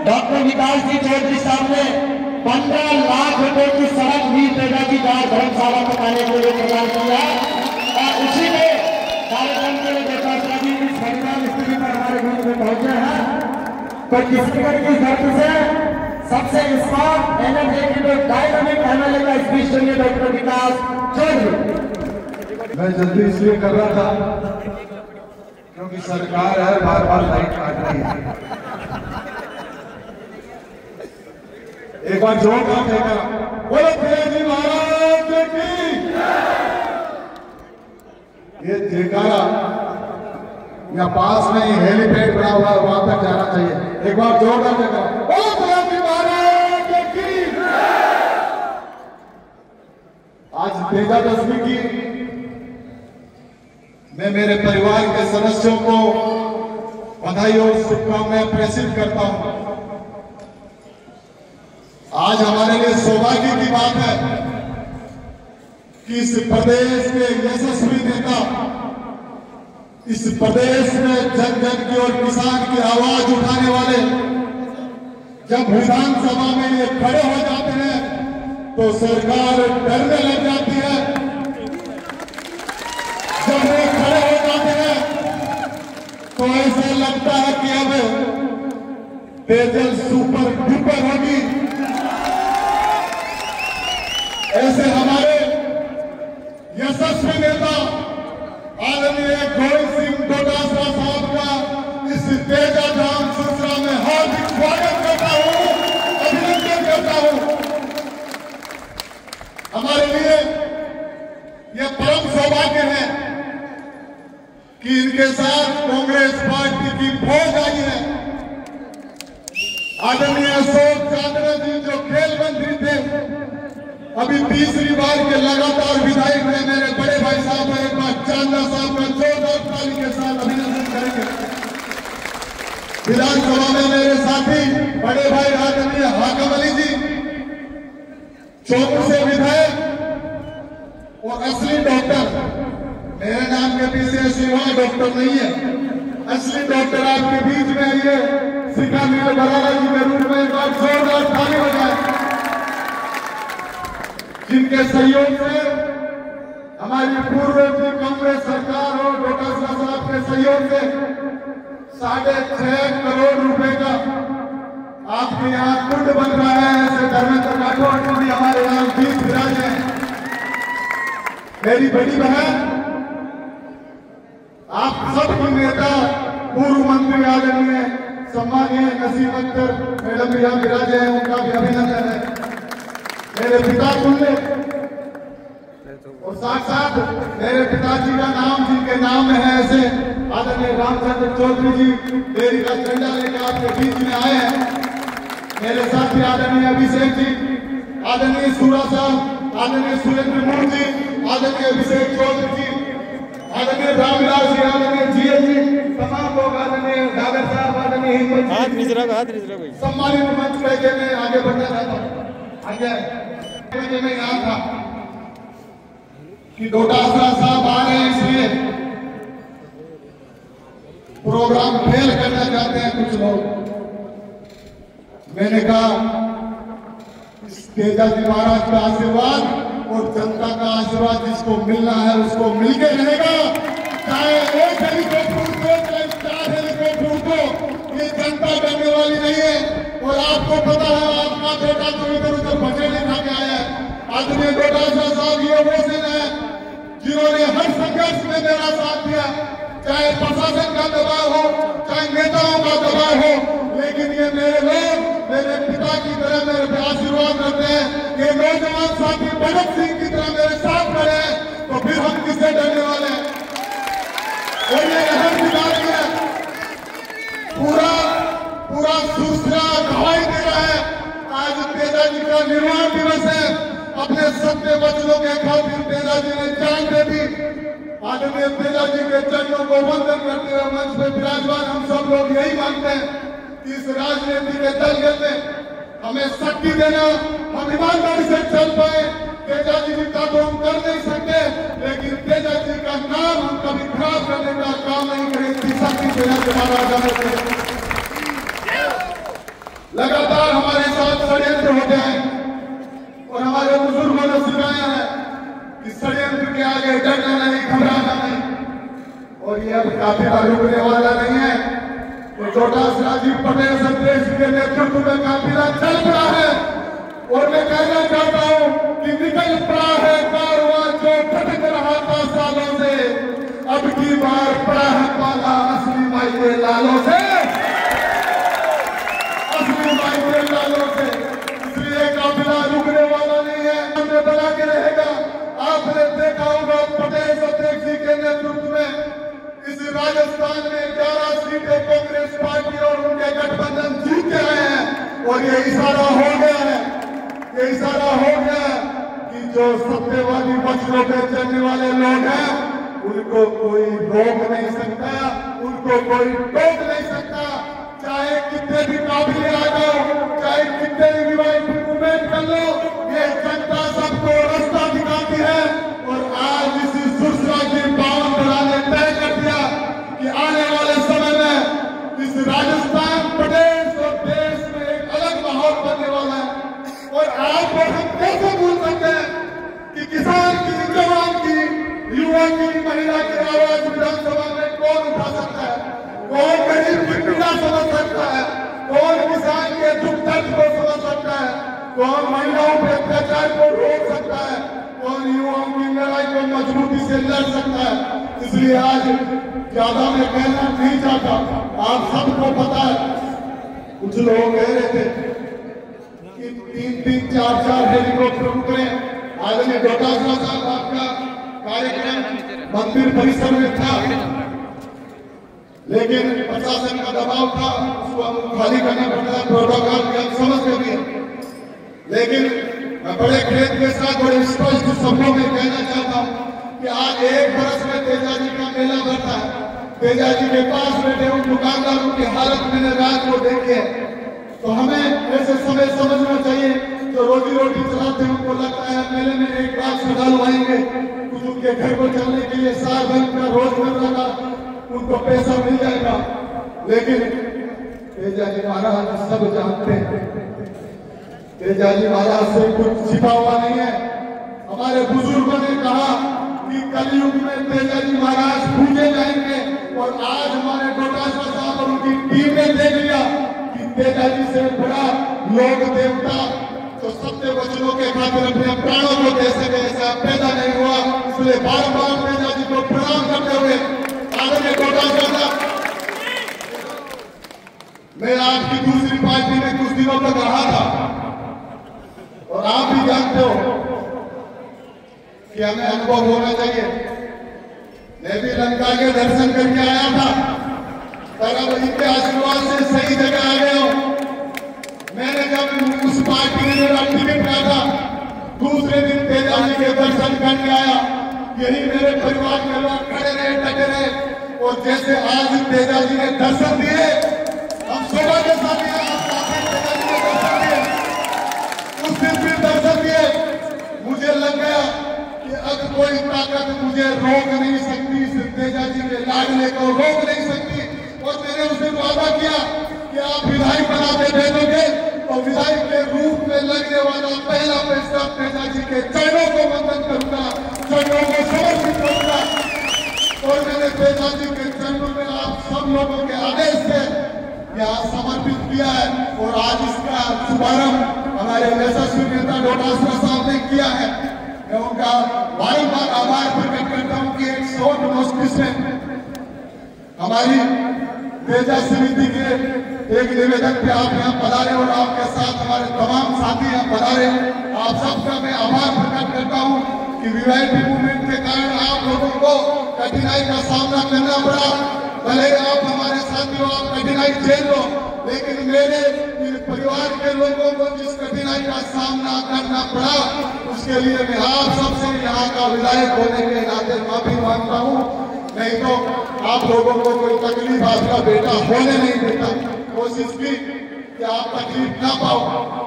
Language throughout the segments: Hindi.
डॉक्टर विकास जी चौधरी साहब ने 15 लाख रुपए की सड़क भी तेजा की गांव धर्मशाला तक आने के लिए प्रदान किया और उसी में कार्यक्रम के लिए डॉक्टर जी इस फरीदाबाद स्थिति पर हमारे बीच में पहुंचे हैं। तो किसी की धरती से सबसे स्मार्ट एनर्जेटिक डायनामिक एमएलए का स्पीच देंगे डॉक्टर विकास चौधरी। मैं जल्दी इसलिए कर रहा था क्योंकि सरकार है बार बार लाइट काट रही है। एक बार जोर का देगा बोलो तेजी महाराज की। ये जयकारा या पास में ही हेलीपैड बना हुआ है वहां तक जाना चाहिए। एक बार जोर का देगा बोलो तेजी महाराज की। आज तेजा दशमी की मैं मेरे परिवार के सदस्यों को बधाई और शुभकामनाएं प्रेषित करता हूं। आज हमारे लिए सौभाग्य की बात है कि इस प्रदेश के यशस्वी नेता, इस प्रदेश में जन जन की और किसान की आवाज उठाने वाले जब विधानसभा में ये खड़े हो जाते हैं तो सरकार डरने लग जाती है। जब वो खड़े हो जाते हैं तो ऐसे लगता है कि अब पेयजल सुपर डुपर होगी। ऐसे हमारे यशस्वी नेता आदरणीय गोविंद सिंह डोटासरा साहब का इस तेजा धाम सिलसिला में हार्दिक स्वागत करता हूं, अभिनंदन करता हूं। हमारे लिए यह परम सौभाग्य है कि इनके साथ कांग्रेस पार्टी की फौज आई है। आदरणीय अशोक चांदना जी जो खेल मंत्री थे, अभी तीसरी बार के लगातार विधायक में मेरे बड़े भाई साहब हैं। एक बार चांदा साहब का जोरदार ताली के साथ अभिनंदन करेंगे। विधानसभा में मेरे साथी बड़े भाई आदरणीय हाकम अली जी चौपुर से विधायक और असली डॉक्टर, मेरे नाम के पीछे शिवा डॉक्टर नहीं है, असली डॉक्टर आपके बीच में आइए शिखा नील बराला जी के रूप में एक बार जोरदार ताली बजाए, जिनके सहयोग से हमारी पूर्व की कांग्रेस सरकार और डोटासरा साहब के सहयोग से 6.5 करोड़ रुपए का आपके यहाँ कुंड बन रहा है। ऐसे धर्मेंद्र राठौड़ भी हमारे यहाँ बीच विराज है। मेरी बड़ी बहन, आप सबकी नेता पूर्व मंत्री आदरणीय सम्मानीय नसीम अख्तर मैडम भी यहाँ विराजे हैं, उनका भी अभिनंदन है। मेरे पिता तुल्य और साथ साथ मेरे पिताजी का नाम जिनके नाम में है ऐसे आदरणीय रामचंद्र चौधरी जी डेयरी का झंडा लेकर आपके बीच में आए हैं। मेरे साथी आदरणीय अभिषेक जी, आदरणीय सूरा साहब, आदरणीय सुरेंद्र मूर्ति, आदरणीय अभिषेक चौधरी जी, आदरणीय रामविलास जी, आदरणीय जीएल जी, तमाम लोग, आदरणीय डागर साहब, आदरणीय हिम्मत, सम्मानित मंच पे मैं आगे बढ़ना चाहता हूँ। आगे में यहाँ था कि डोटासरा साहब आ रहे हैं, इसलिए प्रोग्राम फेल करना चाहते हैं कुछ लोग। मैंने कहा तेजा जी महाराज का आशीर्वाद और जनता का आशीर्वाद जिसको मिलना है उसको मिलके रहेगा। चाहे एक हेलीकॉप्टर उठो, चाहे 4 हेलीकॉप्टर उठो, ये जनता करने वाली नहीं है। और आपको पता है आपका बेटा तो इधर उधर भजन खा के आया है। आदरणीय डोटासरा साहब ये वो दिन है जिन्होंने हर संघर्ष में मेरा साथ दिया, चाहे प्रशासन का दबाव हो, चाहे नेताओं का दबाव हो, लेकिन ये मेरे लोग मेरे पिता की तरह मेरे पे आशीर्वाद करते हैं। ये नौजवान साथी भगत सिंह की तरह मेरे साथ खड़े हैं, तो फिर हम किससे डरने वाले हैं। और ये अहम दिखाई है, पूरा सिलसिला गवाही दे रहा है। आज तेजा जी का निर्वाण दिवस है। अपने सत्य वचनों के खातिर तेजा जी ने जान दे दी। आदरणीय तेजा जी के चरणों को वंदन करते हुए मंच पे विराजमान हम सब लोग यही मांगते हैं कि इस राजनीति के दल में हमें शक्ति देना, हम ईमानदारी से चल पाए। तेजा जी का तो हम कर नहीं सकते, लेकिन तेजा जी का नाम हम कभी खराब करने का काम नहीं करें। शक्ति से लगातार हमारे साथ षड्यंत्र होते हैं और हमारे बुजुर्गों ने सिखाया है कि षड्यंत्र के आगे डरना नहीं, घबराना नहीं। और ये अब काफिला रुकने वाला नहीं है। तो छोटा राजीव पटेल संदेश के नेतृत्व में काफिला चल पड़ा है और मैं कहना चाहता हूं कि निकल पड़ा है कारवां जो भटक रहा था सालों से, अब की बार पड़ा है पाला असली माई के लालों से, असली माई के लालों से। इसलिए काफिला रुकने वाला नहीं है, हमने बना के रहेगा। आपने देखा होगा पटेल संदेश जी के नेतृत्व में इस राजस्थान में 11 सीटें कांग्रेस पार्टी और उनके गठबंधन जीत के आए हैं और ये इशारा हो गया है, ये इशारा हो गया है कि जो सत्यवादी वचनों पे चलने वाले लोग हैं उनको कोई रोक नहीं सकता, उनको कोई टोक नहीं सकता। चाहे कितने भी काबिले आ जाओ, चाहे कितने भी रिवाइवल मूवमेंट कर लो, ये जनता सबको रास्ता दिखाती है। और आज इसी सुरसा की पावन बढ़ाने तय कर दिया कि आने वाले समय में इस राजस्थान प्रदेश और देश में एक अलग माहौल बनने वाला है। और आज वो हम कैसे भूल सकते हैं कि किसान की, जवान की, युवा की, महिला की आवाज विधानसभा में कौन उठा सकता है, कौन गरीब की पीड़ा समझ सकता है, कौन किसान के दुख दर्द को समझ सकता है, कौन महिलाओं के अत्याचार को रोक सकता है, कौन युवाओं की लड़ाई को मजबूती से लड़ सकता है। इसलिए आज ज्यादा मैं कहना नहीं चाहता, आप सबको पता है। कुछ लोग कह रहे थे कि 3-3, 4-4 हेलीकॉप्टर उतरे। आदरणीय डोटासरा साहब आपका कार्यक्रम मंदिर परिसर में था, लेकिन प्रशासन का दबाव था, उसको हम खाली करना पड़ता है, प्रोटोकॉल की हम समझते भी हैं। लेकिन मैं बड़े खेत के साथ बड़े स्पष्ट शब्दों में कहना चाहता हूं कि आज 1 बरस में तेजा जी का मेला भरता है। तेजा जी के पास बैठे उन दुकानदारों की हालत मैंने रात को देखी है। तो हमें ऐसे समय समझना चाहिए जो रोजी रोटी चलाते हैं, उनको लगता है मेले में 1 लाख श्रद्धालु आएंगे, कुछ उनके घर को चलने के लिए साल भर का रोजमर्रा का उनको पैसा मिल जाएगा। लेकिन तेजा जी महाराज सब जानते हैं, तेजा जी महाराज से कुछ छिपा हुआ नहीं है। हमारे बुजुर्गों ने कहा कि कलयुग में तेजा जी महाराज पूजे जाएंगे और आज हमारे डोटासरा साहब और उनकी टीम ने देख लिया कि तेजा जी से बड़ा लोक देवता तो सत्य वचनों के खातिर अपने प्राणों को दे सके ऐसा पैदा नहीं हुआ। इसलिए बार बार तेजा जी को प्रणाम करते हुए आदरणीय डोटासरा साहब, मैं आपकी दूसरी पार्टी में कुछ दिनों तक रहा था और आप भी जानते हो कि हमें अनुभव होना चाहिए। मैं भी लंका के दर्शन करके आया था, पर अब इनके आशीर्वाद से सही जगह आ गया हूं। मैंने जब उस पार्टी ने मेरा टिकट किया था, दूसरे दिन तेजा जी के दर्शन करके आया। यही मेरे परिवार के लोग खड़े रहे, डटे रहे और जैसे आज तेजा जी ने दर्शन दिए, हम शोभा के साथ तेजा जी ने दर्शन दिए, उस दिन फिर दर्शन दिए। मुझे लग गया कि अब कोई ताकत मुझे रोक नहीं सकती, इस तेजा जी के लाडले को रोक नहीं सकती। और मैंने उस दिन वादा किया कि आप विधायक बना के दे दोगे और विधायक के रूप में लगने वाला पहला पैसा तेजा जी के चरणों को वंदन करूंगा, चरणों को समर्पित करूंगा। और मैंने तेजा जी के चरणों में आप सब लोगों के आदेश से यहाँ समर्पित किया है। और आज इसका शुभारंभ हमारे यशस्वी नेता डोटासरा साहब ने किया है। मैं उनका बार बार आभार प्रकट करता हूँ कि एक शॉर्ट नोटिस में हमारी तेजा समिति के एक निवेदन पे आप यहाँ पधारे और आपके साथ हमारे तमाम साथी यहाँ पधारे। आप सबका मैं आभार प्रकट करता हूँ कि वीआईपी मूवमेंट के कारण आप लोगों को कठिनाई का सामना करना पड़ा। भले आप हमारे साथियों, आप कठिनाई झेल लो, लेकिन मेरे परिवार के लोगों को जिस कठिनाई का सामना करना पड़ा उसके लिए मैं आप सबसे यहाँ का विधायक होने के नाते माफी मांगता हूँ। नहीं तो आप लोगों को कोई तकलीफ आपका बेटा होने नहीं देता। कोशिश की कि आप तकलीफ ना पाओ,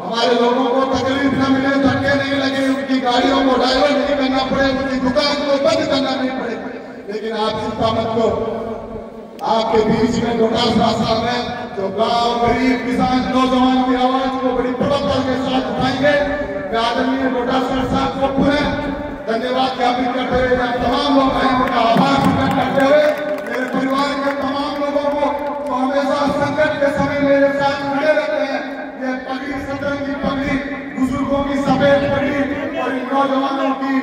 हमारे लोगों को तकलीफ ना मिले, धक्के नहीं लगे, उनकी गाड़ियों को डाइवर्ट नहीं करना पड़े, उनकी दुकान को बंद करना नहीं पड़े। लेकिन आप चिंता मत करो, आपके बीच में डोटासरा साहब है जो गांव, गरीब, किसान, नौजवान के हुए तमाम लोग भाइयों का आभार प्रकट करते हुए मेरे परिवार के तमाम लोगों को जो हमेशा संकट के समय मेरे साथ खड़े रहते हैं, ये पगड़ी सदन की पगड़ी, बुजुर्गों की सफेद पगड़ी और इन नौजवानों की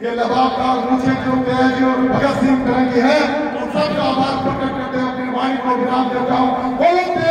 ये लबाबदार मुझे जो तेजी और भगत सिंह तरह की है, उन सबका आभार प्रकट करते हुए अपनी वाणी को विराम देता हूँ।